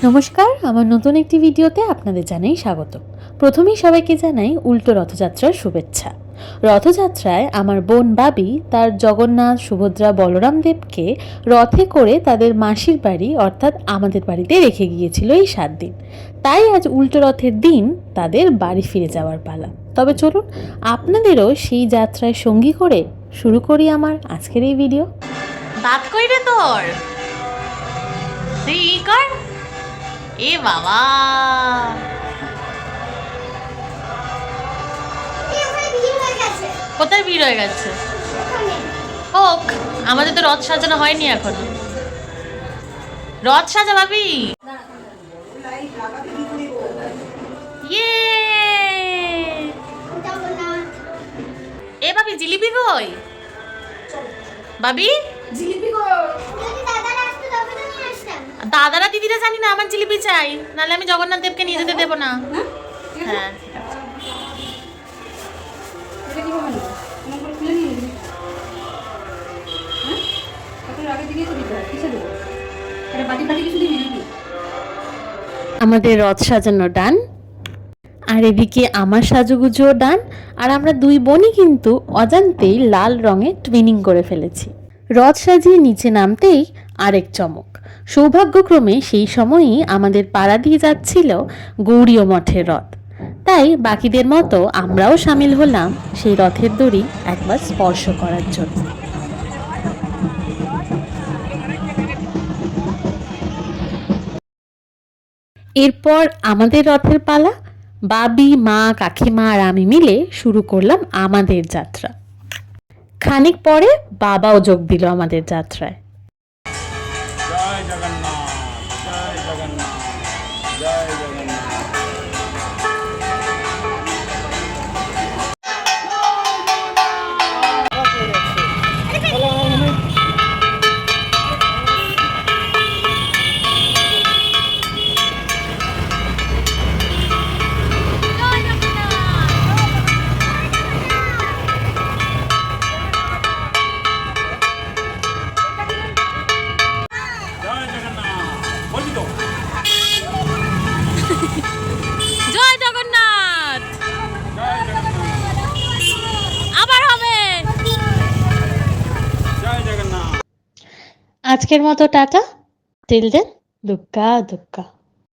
নমস্কার, আমার নতুন একটি ভিডিওতে আপনাদের জানাই স্বাগত। প্রথমেই সবাইকে জানাই উল্টো রথযাত্রার শুভেচ্ছা। রথযাত্রায় আমার বোন বাবি তার জগন্নাথ, সুভদ্রা, বলরাম দেবকে রথে করে তাদের মাসির বাড়ি অর্থাৎ আমাদের বাড়িতে রেখে গিয়েছিল এই 7 দিন। তাই আজ উল্টো রথের দিন তাদের বাড়ি ফিরে যাওয়ার পালা। তবে চলুন আপনাদেরও সেই যাত্রায় সঙ্গী করে শুরু করি আমার আজকের এই ভিডিও। দাঁত কই রে তোর? তুই কর। এ বাবা, কোথায় ভিড় হয়ে গেছে? হোক, আমাদের তো রথ সাজানো হয়নি এখনো। রথ সাজা ভাবি। ইয়ে, এ ভাবি জিলিপি কই? ভাবি জিলিপি কই? দাদারা দিদিরা জানি না, আমার জিলিপি চাই, নাহলে আমি জগন্নাথ দেবকে নিয়ে যেতে দেবো না। হ্যাঁ আমাদের রথ সাজানো ডান, আর এদিকে আমার সাজুগুজো ডান। আর আমরা দুই বোনই কিন্তু অজান্তেই লাল রঙে টুইনিং করে ফেলেছি। রথ সাজিয়ে নিচে নামতেই আরেক চমক। সৌভাগ্যক্রমে সেই সময়ই আমাদের পাড়া দিয়ে যাচ্ছিল গৌরীয় মঠের রথ। তাই বাকিদের মতো আমরাও সামিল হলাম সেই রথের দড়ি একবার স্পর্শ করার জন্য। এরপর আমাদের রথের পালা। বাবি, মা, কাকিমা আর আমি মিলে শুরু করলাম আমাদের যাত্রা। খানিক পরে বাবাও যোগ দিল আমাদের যাত্রায়। জয় জগন্নাথ, জয় জগন্নাথ, জয় জগন্নাথ। জয় জগন্নাথ। আবার হবে। জয় জগন্নাথ। আজকের মতো টাটা, টিল দেন, দুক্কা দুক্কা।